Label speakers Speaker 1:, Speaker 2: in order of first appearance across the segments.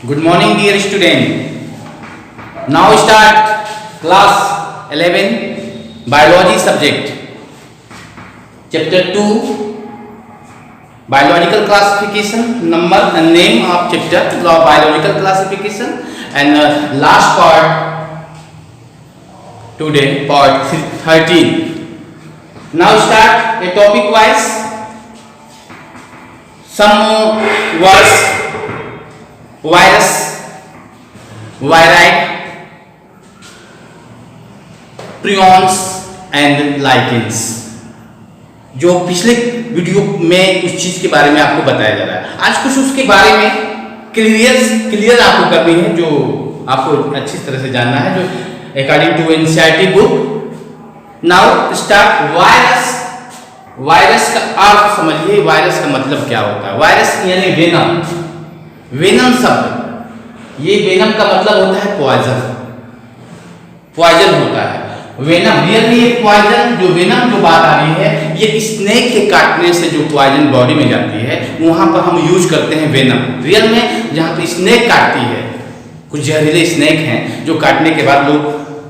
Speaker 1: Good morning, dear student. Now start class 11 biology subject. Chapter 2 biological classification, number and name of chapter biological classification, and last part today, part 13. Now start a topic wise. Some words: virus, wired, prions and lichens. जो पिछले video में उस चीज के बारे में आपको बताया जा रहा है, आज कुछ उसके बारे में क्लियर आपको करनी है, जो आपको अच्छी तरह से जानना है, जो according to NCERT book. Now start virus. Virus का अर्थ समझिए, वायरस का मतलब क्या होता है। वायरस यानी वेनम। वेनम शब्द, ये वेनम का मतलब होता है पॉइजन। पॉइजन होता है वेनम, रियली एक पॉइजन। जो वेनम जो बात आ रही है, ये स्नेक के काटने से जो पॉइजन बॉडी में जाती है, वहां पर हम यूज करते हैं वेनम। रियल में जहां पे स्नेक काटती है, कुछ जहरीले स्नेक हैं जो काटने के बाद लोग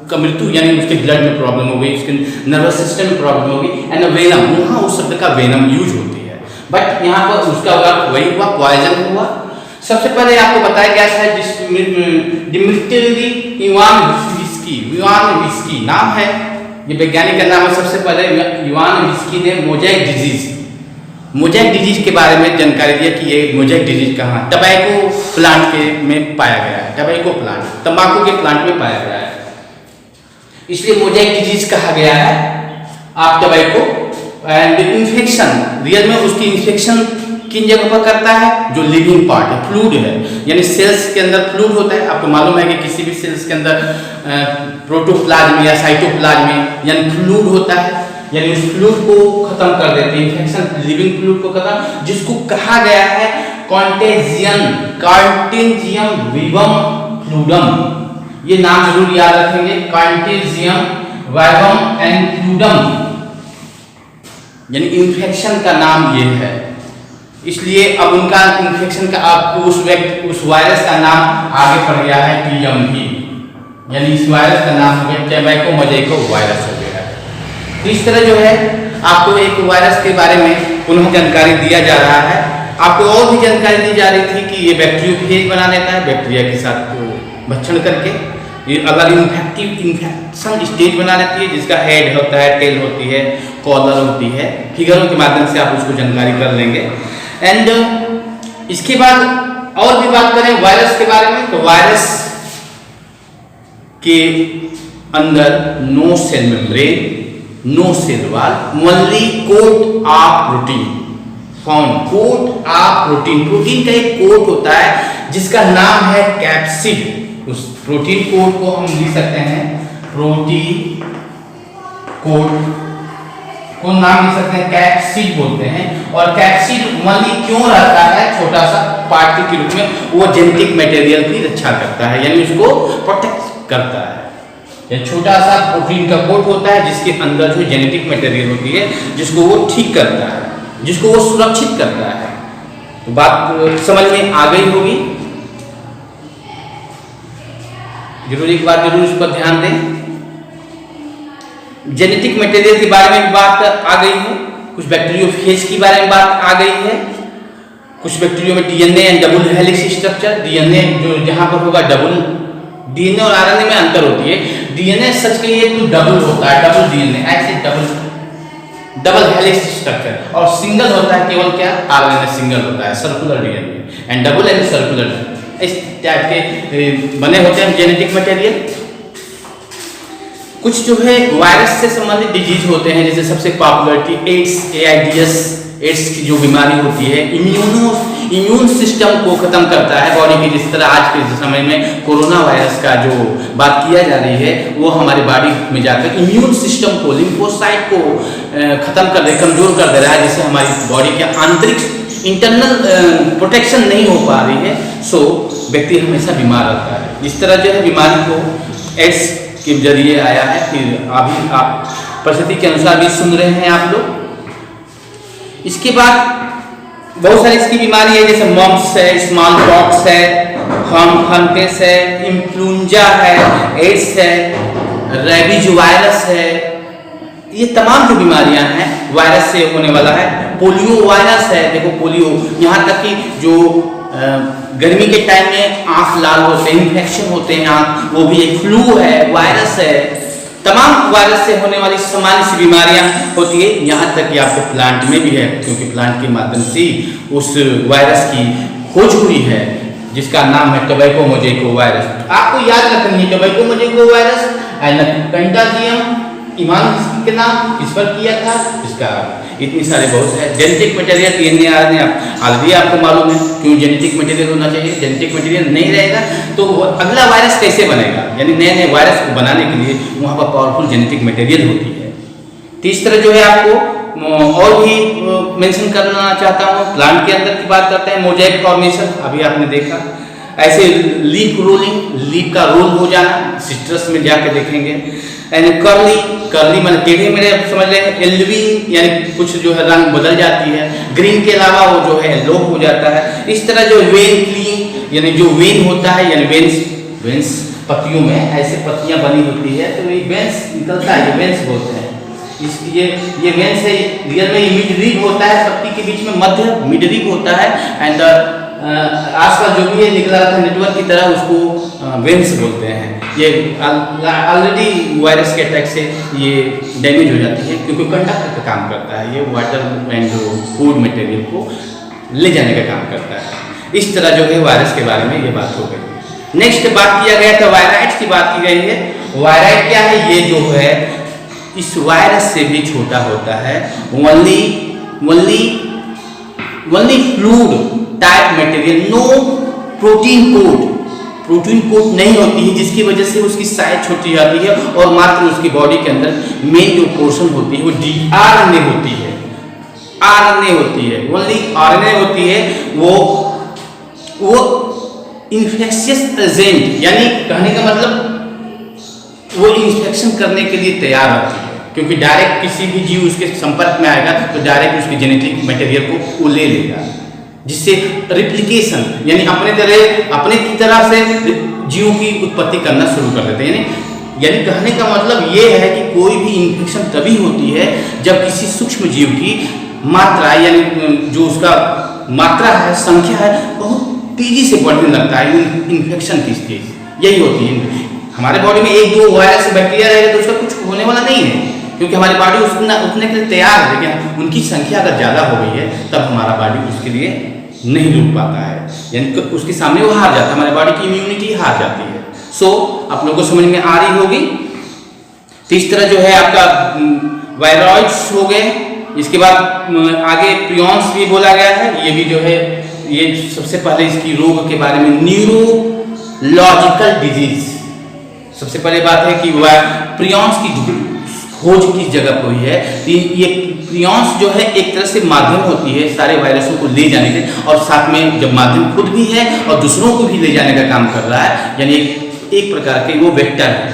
Speaker 1: का मृत्यु, यानी उसके ब्लड में प्रॉब्लम हो गई, उसके नर्वस सिस्टम में प्रॉब्लम हो गई, एंड वेनम, वहां उस शब्द का वेनम यूज होती है। बट यहाँ पर उसका वही हुआ, पॉइजन हुआ। सबसे पहले आपको बताया गया है डिमिट्री इवान विस्की नाम है, ये वैज्ञानिक का नाम है। सबसे पहले इवान विस्की ने मोज़ेक डिजीज के बारे में जानकारी दिया कि ये मोज़ेक डिजीज कहाँ, टबैको प्लांट के में पाया गया है। टबैको प्लांट, तंबाकू के प्लांट में पाया गया है, इसलिए मोज़ेक डिजीज कहा गया है। आप टबैको एंड इन्फेक्शन, रियल में उसकी इन्फेक्शन किन जगह पर करता है, जो लिविंग पार्ट है, फ्लूइड है, यानी सेल्स के अंदर फ्लूइड होता है। आपको मालूम है कि किसी भी सेल्स के अंदर प्रोटोप्लाज्म या साइटोप्लाज्म यानी फ्लूइड होता है, यानी उस फ्लूइड को खत्म कर देते हैं, इन्फेक्शन लिविंग फ्लूइड को खत्म, जिसको कहा गया है कॉन्टेजियम विवम फ्लूइडम। ये नाम जरूर याद रखेंगे, कॉन्टेजियम विवम एंड फ्लूइडम, यानी इन्फेक्शन का नाम ये है। इसलिए अब उनका इन्फेक्शन का आपको उस वायरस का नाम आगे पड़ गया है TMV, यानी इस वायरस का नाम हो गया टबैको मोज़ेको वायरस हो गया है। तो इस तरह जो है आपको एक वायरस के बारे में पुनः जानकारी दिया जा रहा है। आपको और भी जानकारी दी जा रही थी कि ये बैक्टीरियोफेज बना लेता है, बैक्टीरिया के साथ भक्षण करके ये अलग इन्फेक्शन स्टेज बना लेती है, जिसका हेड होता है, टेल होती है, कॉलर होती है। फिगरों के माध्यम से आप उसको जानकारी कर लेंगे। एंड इसके बाद और भी बात करें वायरस के बारे में, तो वायरस के अंदर no cell membrane, no cell wall, only coat of protein found. Coat of protein, protein का एक कोट होता है जिसका नाम है कैप्सिड। उस प्रोटीन कोट को हम लिख सकते हैं, प्रोटीन कोट को नाम लिख सकते हैं, कैप्सिड बोलते हैं। और कैप्सिड ओनली क्यों रहता है, छोटा सा पार्ट के रूप में, वो जेनेटिक मटेरियल की रक्षा करता है, यानी उसको प्रोटेक्ट करता है। ये छोटा सा प्रोटीन का कोट होता है जिसके अंदर जो जेनेटिक मटेरियल होती है, जिसको वो ठीक करता है, जिसको वो सुरक्षित करता है। तो बात समझ में आ गई होगी, जरूर एक बार जरूर इस पर ध्यान दें। जेनेटिक मटेरियल के बारे में बात आ गई है, कुछ बैक्टीरियोफेज के बारे में बात आ गई है। कुछ बैक्टीरियो में DNA and double helix structure, DNA जो जहां पर होगा डबल, DNA और RNA में अंतर होती है। DNA सच कहिए तो डबल होता है, डबल DNA, ऐसे डबल हेलिक्स स्ट्रक्चर, और सिंगल होता है केवल क्या, RNA सिंगल होता है, circular DNA and double and circular, इस टाइप के बने होते हैं जेनेटिक मटेरियल। कुछ जो है वायरस से संबंधित डिजीज होते हैं, जैसे सबसे पॉपुलरिटी एड्स की जो बीमारी होती है, इम्यून सिस्टम को खत्म करता है बॉडी की। जिस तरह आज के समय में कोरोना वायरस का जो बात किया जा रही है, वो हमारी बॉडी में जाकर इम्यून सिस्टम को, लिम्फोसाइट को खत्म कर दे, कमजोर कर दे रहा है, जिससे हमारी बॉडी के आंतरिक इंटरनल प्रोटेक्शन नहीं हो पा रही है। सो व्यक्ति हमेशा बीमार रहता है। इस तरह जो है बीमारी को एड्स के जरिए आया है। फिर अभी आप परिस्थिति के अनुसार भी सुन रहे हैं आप लोग। इसके बाद बहुत सारी इसकी बीमारी है, जैसे मम्प्स है, स्मॉल पॉक्स है, फंगस है, इन्फ्लुएंजा है, एड्स है, रेबीज वायरस है, ये तमाम जो बीमारियां हैं वायरस से होने वाला है। पोलियो वायरस है, देखो पोलियो, यहाँ तक कि जो गर्मी के टाइम में आंख लाल होते हैं, इन्फेक्शन होते हैं आंख, वो भी एक फ्लू है, वायरस है। तमाम वायरस से होने वाली सामान्य सी बीमारियां होती है, यहाँ तक कि आपको प्लांट में भी है, क्योंकि प्लांट के माध्यम से उस वायरस की खोज हुई है, जिसका नाम है टोबैको मोज़ेको वायरस। आपको याद रखनी है टोबैको मोज़ेको वायरस, कंटाजियम इमानुएल के नाम इस पर किया था, इसका इतनी सारे बहुत है। जेनेटिक मटेरियल DNA ऑलरेडी आपको मालूम है क्यों जेनेटिक मटेरियल होना चाहिए। जेनेटिक मटेरियल नहीं रहेगा तो अगला वायरस कैसे बनेगा, यानी नए नए वायरस को बनाने के लिए वहाँ पर पावरफुल जेनेटिक मटेरियल होती है। तो इस तरह जो है आपको और भी मेंशन करना चाहता हूँ। प्लांट के अंदर की बात करते हैं, मोज़ेक फॉर्मेशन अभी आपने देखा, ऐसे लीफ रोलिंग, लीफ का रोल हो जाना, सिट्रस में जाके देखेंगे। एंड कर्ली मतलब टेढ़े मेढ़े समझ लें, एल्विंग यानी कुछ जो है रंग बदल जाती है, ग्रीन के अलावा वो जो है येलो हो जाता है। इस तरह जो वेन क्लीन यानी जो वेन होता है, यानी वेंस पत्तियों में ऐसे पत्तियां बनी होती है तो ये वेंस निकलता है, ये वेंस बोलते हैं। ये वेंस है, रियल में ये मिड रिब होता है, पत्ती के बीच में मध्य मिड रिब होता है। एंड आसपास जो भी है निकला रहता है नेटवर्क की तरह, उसको वेंस बोलते हैं। ये ऑलरेडी वायरस के अटैक से ये डैमेज हो जाती है, क्योंकि कंडक्टर का काम करता है, ये वाटर एंड फूड मटेरियल को ले जाने का काम करता है। इस तरह जो है वायरस के बारे में ये बात हो गई। नेक्स्ट बात किया गया था वायराइड्स की बात की गई है। वायराइड क्या है, ये जो है इस वायरस से भी छोटा होता है, only fluid type material, no protein coat नहीं होती है, जिसकी वजह से उसकी साइज छोटी जाती है और मात्र उसकी बॉडी के अंदर मेन जो पोर्शन होती है वो RNA होती है, ओनली RNA होती है। वो इन्फेक्शियस एजेंट, यानी कहने का मतलब वो इन्फेक्शन करने के लिए तैयार होती है, क्योंकि डायरेक्ट किसी भी जीव उसके संपर्क में आएगा तो डायरेक्ट उसके जेनेटिक मटेरियल को वो ले लेगा, जिससे रिप्लिकेशन यानी अपने की तरह से जीवों की उत्पत्ति करना शुरू कर देते हैं। यानी कहने का मतलब ये है कि कोई भी इन्फेक्शन तभी होती है जब किसी सूक्ष्म जीव की मात्रा यानी जो उसका मात्रा है, संख्या है, बहुत तेजी से बढ़ने लगता है इन्फेक्शन की स्टेज। यही होती है। हमारे बॉडी में एक दो वायरस बैक्टीरिया रहेगा तो उसका कुछ होने वाला नहीं है, क्योंकि हमारी बॉडी उतने के लिए तैयार है। लेकिन उनकी संख्या अगर ज़्यादा हो गई है तब हमारा बॉडी उसके लिए नहीं रुक पाता है, यानी उसके सामने वो हार जाता है, हमारी बॉडी की इम्यूनिटी हार जाती है। सो आप लोगों को समझ में आ रही होगी। तो इस तरह जो है आपका वायरॉइड्स हो गए। इसके बाद आगे प्रियॉन्स भी बोला गया है, ये भी जो है ये सबसे पहले इसकी रोग के बारे में, न्यूरोलॉजिकल डिजीज। सबसे पहले बात है कि प्रियॉन्स की खोज किस जगह पर हुई है। ये प्रियॉन्स जो है एक तरह से माध्यम होती है सारे वायरसों को ले जाने के, और साथ में जब माध्यम खुद भी है और दूसरों को भी ले जाने का काम कर रहा है, यानी एक प्रकार के वो वेक्टर है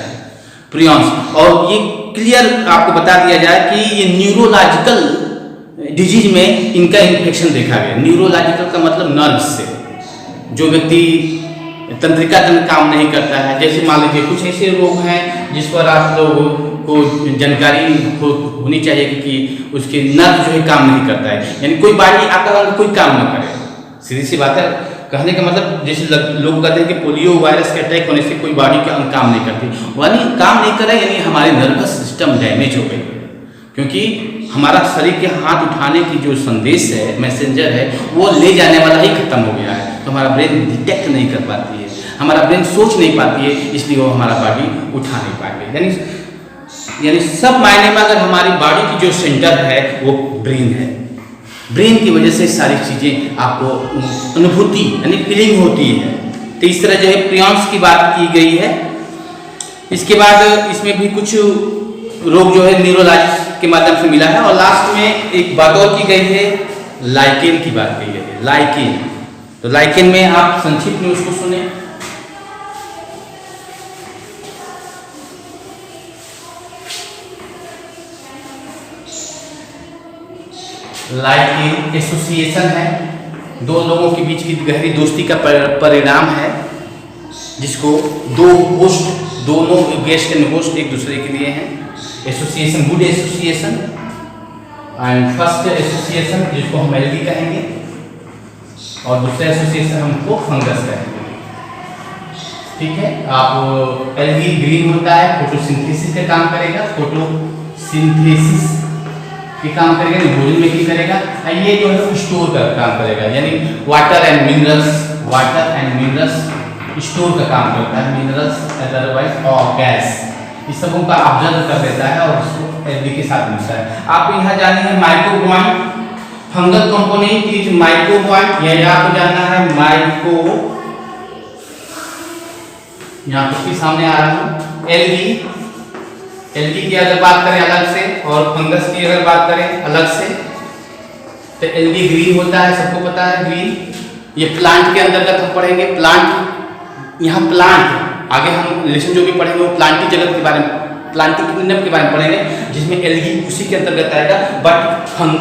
Speaker 1: प्रियॉन्स। और ये क्लियर आपको बता दिया जाए कि ये न्यूरोलॉजिकल डिजीज में इनका इन्फेक्शन देखा गया। न्यूरोलॉजिकल का मतलब नर्व्स से, जो व्यक्ति तंत्रिका तंत्र काम नहीं करता है, जैसे मान लीजिए कुछ ऐसे रोग हैं जिस पर आप लोगों को जानकारी होनी चाहिए कि उसके नर्व जो है काम नहीं करता है, यानी कोई बॉडी आपका कोई काम ना करे। सीधी सी बात है, कहने का मतलब जैसे लोग कहते हैं कि पोलियो वायरस के अटैक होने से कोई बॉडी के अंग काम नहीं करती, यानी काम नहीं कर रहा, यानी हमारे नर्वस सिस्टम डैमेज हो गई, क्योंकि हमारा शरीर के हाथ उठाने की जो संदेश है, मैसेंजर है, वो ले जाने वाला ही खत्म हो गया है। तो हमारा ब्रेन डिटेक्ट नहीं कर पाती है, हमारा ब्रेन सोच नहीं पाती है, इसलिए वो हमारा बॉडी उठा नहीं पाएंगे। यानी सब मायने में अगर हमारी बॉडी की जो सेंटर है वो ब्रेन है, ब्रेन की वजह से सारी चीज़ें आपको अनुभूति यानी फीलिंग होती है। तो इस तरह जो है प्रियॉन्स की बात की गई है। इसके बाद इसमें भी कुछ रोग जो है न्यूरोलॉजी के माध्यम से मिला है। और लास्ट में एक बात और की गई है, लाइकेन की बात की गई है। लाइकेन, तो लाइकेन में आप संक्षिप्त में उसको सुने। लाइकेन एसोसिएशन है, दो लोगों के बीच की गहरी दोस्ती का परिणाम है। जिसको दो होस्ट, दोनों गैस के होस्ट एक दूसरे के लिए हैं। Association, good association, and first association जिसको हम एल्गी कहेंगे, और दूसरा एसोसिएशन हमको फंगस कहेंगे। ठीक है, आप एल्गी ग्रीन होता है, फोटोसिंथेसिस का काम करेगा, फोटोसिंथेसिस के काम करेगा, भोजन में क्या करेगा, ये जो है स्टोर का काम करेगा, यानी वाटर एंड मिनरल्स स्टोर का काम करता है, मिनरल्स अदरवाइज और गैस, इस सबों का ऑब्जर्व कर देता है और उसको एल्गी के साथ मिलता है। आप यहाँ जाने हैं microbiome, fungal component is microbiome, या आपको जानना है माइक्रो, यहाँ पर भी सामने आ रहा हूँ, एल्गी की अगर बात करें अलग से और फंगस की अगर बात करें अलग से, तो एल्गी ग्रीन होता है, सबको पता है ग्रीन, ये प्लांट के अंतर्गत हम पढ़ेंगे। प्लांट, यहाँ प्लांट आगे हम लेसन जो भी पढ़ेंगे वो प्लांटी जगत के बारे में, प्लांटी किंगडम के बारे में पढ़ेंगे, जिसमें एल्गी उसी के अंतर्गत आएगा। बट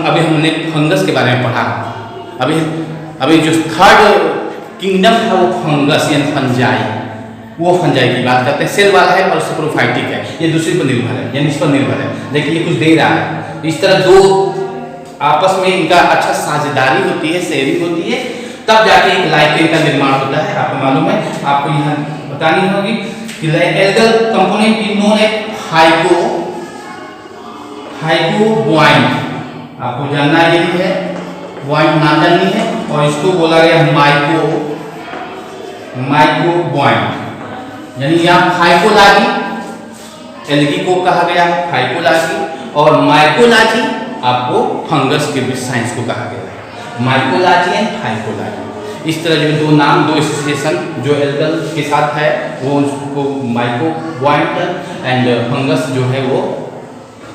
Speaker 1: अभी हमने फंगस के बारे में पढ़ा, अभी जो थर्ड किंगडम था वो फंगस यानी फंजाई, वो फंजाई की बात करते हैं। सेल वाला है और सप्रोफाइटिक है, ये दूसरे पर निर्भर है, यानी इस पर निर्भर है, लेकिन ये कुछ दे रहा है। इस तरह दो आपस में इनका अच्छा साझेदारी होती है, शेयरिंग होती है, तब जाके एक लाइकेन का निर्माण होता है। आपको मालूम है, आपको यहाँ बतानी होगी कि algal component is known as phycobiont, आपको जानना यही है, बायोइंट नाम जाननी है, और इसको बोला गया माइक्रोबायोइंट, यानी यहाँ फाइकोलॉजी, एल्गी को कहा गया फाइकोलॉजी, और माइकोलॉजी आपको फंगस के साइंस को कहा गया है, माइकोलॉजी एंड फाइकोलॉजी। इस तरह जो दो नाम, दो एसोसिएशन जो एल्गल के साथ है वो उसको माइक्रोबायोइंट, एंड फंगस जो है वो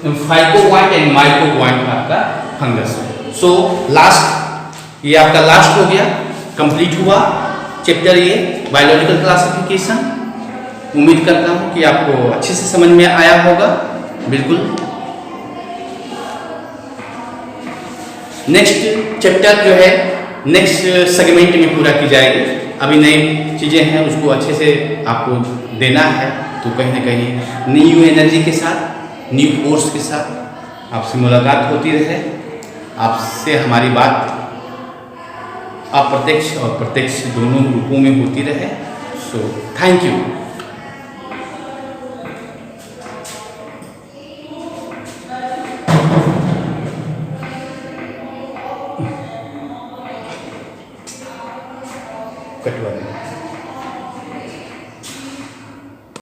Speaker 1: फाइकोबायोइंट एंड माइक्रोबायोइंट आपका फंगस है। सो लास्ट, ये आपका लास्ट हो गया, कंप्लीट हुआ चैप्टर ये बायोलॉजिकल क्लासिफिकेशन। उम्मीद करता हूँ कि आपको अच्छे से समझ में आया होगा। बिल्कुल, नेक्स्ट चैप्टर जो है नेक्स्ट सेगमेंट में पूरा की जाएगी। अभी नई चीज़ें हैं, उसको अच्छे से आपको देना है, तो कहीं ना कहीं न्यू एनर्जी के साथ, न्यू फोर्स के साथ आपसे मुलाकात होती रहे, आपसे हमारी बात अप्रत्यक्ष और प्रत्यक्ष दोनों रूपों में होती रहे। So thank you. कटवा दें।